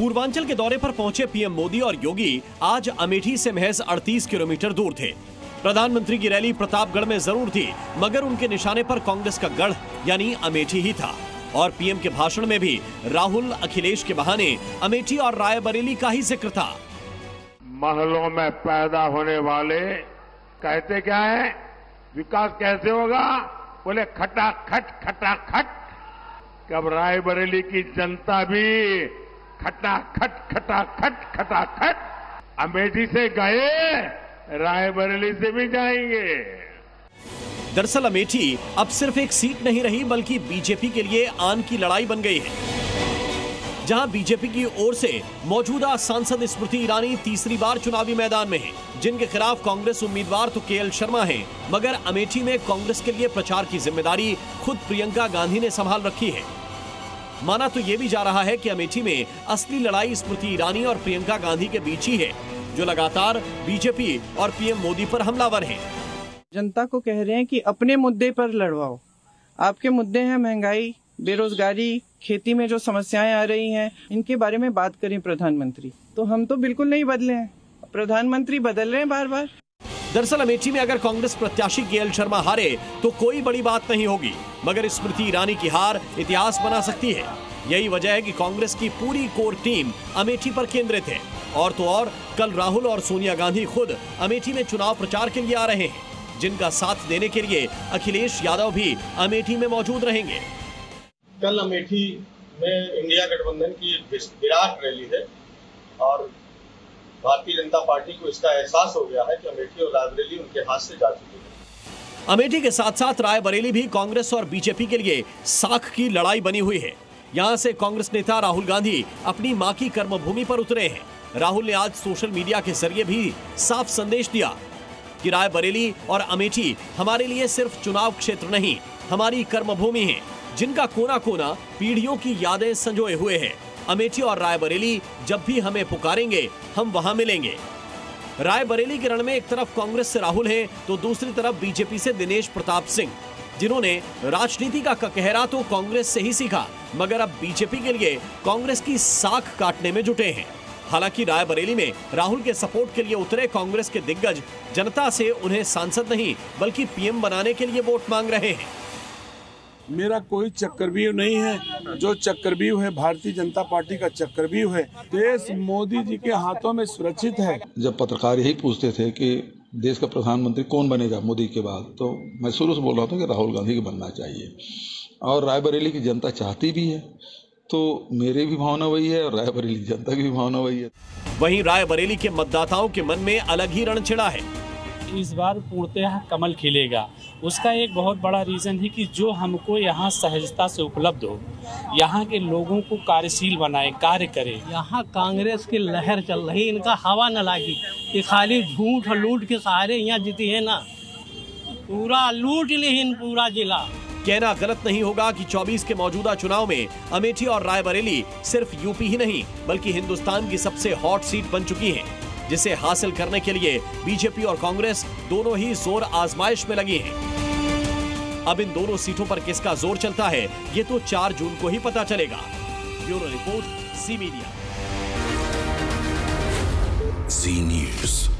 पूर्वांचल के दौरे पर पहुंचे पीएम मोदी और योगी आज अमेठी से महज 38 किलोमीटर दूर थे। प्रधानमंत्री की रैली प्रतापगढ़ में जरूर थी, मगर उनके निशाने पर कांग्रेस का गढ़ यानी अमेठी ही था। और पीएम के भाषण में भी राहुल अखिलेश के बहाने अमेठी और रायबरेली का ही जिक्र था। महलों में पैदा होने वाले कहते क्या है, विकास कैसे होगा? बोले खटाखट खटाखट। कब रायबरेली की जनता भी खटाखट खटाखट खटाखट अमेठी से गए, रायबरेली से भी जाएंगे। दरअसल अमेठी अब सिर्फ एक सीट नहीं रही, बल्कि बीजेपी के लिए आन की लड़ाई बन गई है। जहां बीजेपी की ओर से मौजूदा सांसद स्मृति ईरानी तीसरी बार चुनावी मैदान में हैं, जिनके खिलाफ कांग्रेस उम्मीदवार तो केएल शर्मा हैं, मगर अमेठी में कांग्रेस के लिए प्रचार की जिम्मेदारी खुद प्रियंका गांधी ने संभाल रखी है। माना तो यह भी जा रहा है कि अमेठी में असली लड़ाई स्मृति ईरानी और प्रियंका गांधी के बीच ही है, जो लगातार बीजेपी और पीएम मोदी पर हमलावर हैं। जनता को कह रहे हैं कि अपने मुद्दे पर लड़वाओ। आपके मुद्दे हैं महंगाई, बेरोजगारी, खेती में जो समस्याएं आ रही हैं, इनके बारे में बात करें प्रधानमंत्री। तो हम तो बिल्कुल नहीं बदले हैं, प्रधानमंत्री बदल रहे हैं बार बार। दरअसल अमेठी में अगर कांग्रेस प्रत्याशी केएल शर्मा हारे तो कोई बड़ी बात नहीं होगी, मगर स्मृति ईरानी की हार इतिहास बना सकती है। यही वजह है कि कांग्रेस की पूरी कोर टीम अमेठी पर केंद्रित है। और तो और कल राहुल और सोनिया गांधी खुद अमेठी में चुनाव प्रचार के लिए आ रहे हैं, जिनका साथ देने के लिए अखिलेश यादव भी अमेठी में मौजूद रहेंगे। कल अमेठी में इंडिया गठबंधन की विराट रैली है और भारतीय जनता पार्टी को इसका एहसास हो गया है कि अमेठी और रायबरेली उनके हाथ से जा चुकी है। अमेठी के साथ साथ रायबरेली भी कांग्रेस और बीजेपी के लिए साख की लड़ाई बनी हुई है। यहां से कांग्रेस नेता राहुल गांधी अपनी मां की कर्मभूमि पर उतरे हैं। राहुल ने आज सोशल मीडिया के जरिए भी साफ संदेश दिया कि रायबरेली और अमेठी हमारे लिए सिर्फ चुनाव क्षेत्र नहीं, हमारी कर्मभूमि है, जिनका कोना कोना पीढ़ियों की यादें संजोए हुए है। अमेठी और रायबरेली जब भी हमें पुकारेंगे, हम वहां मिलेंगे। रायबरेली के रण में एक तरफ कांग्रेस से राहुल है, तो दूसरी तरफ बीजेपी से दिनेश प्रताप सिंह, जिन्होंने राजनीति का ककहरा तो कांग्रेस से ही सीखा, मगर अब बीजेपी के लिए कांग्रेस की साख काटने में जुटे हैं। हालांकि रायबरेली में राहुल के सपोर्ट के लिए उतरे कांग्रेस के दिग्गज जनता से उन्हें सांसद नहीं बल्कि पीएम बनाने के लिए वोट मांग रहे हैं। मेरा कोई चक्रव्यूह नहीं है, जो चक्रव्यूह है भारतीय जनता पार्टी का चक्रव्यूह है। देश मोदी जी के हाथों में सुरक्षित है। जब पत्रकार यही पूछते थे कि देश का प्रधानमंत्री कौन बनेगा मोदी के बाद, तो मैं शुरू से बोल रहा था कि राहुल गांधी को बनना चाहिए और रायबरेली की जनता चाहती भी है, तो मेरी भी भावना वही है और रायबरेली जनता की भी भावना वही है। वहीं रायबरेली के मतदाताओं के मन में अलग ही रण छिड़ा है। इस बार पूर्णतः कमल खिलेगा। उसका एक बहुत बड़ा रीजन है कि जो हमको यहाँ सहजता से उपलब्ध हो, यहाँ के लोगों को कार्यशील बनाए, कार्य करे। यहाँ कांग्रेस की लहर चल रही, इनका हवा न लागी। ये खाली झूठ और लूट के सहारे यहाँ जीती है ना, पूरा लूट ली पूरा जिला। कहना गलत नहीं होगा कि 24 के मौजूदा चुनाव में अमेठी और रायबरेली सिर्फ यूपी ही नहीं बल्कि हिंदुस्तान की सबसे हॉट सीट बन चुकी है, जिसे हासिल करने के लिए बीजेपी और कांग्रेस दोनों ही जोर आजमाइश में लगी हैं। अब इन दोनों सीटों पर किसका जोर चलता है, ये तो 4 जून को ही पता चलेगा। ब्यूरो रिपोर्ट, ज़ी मीडिया। ज़ी न्यूज़।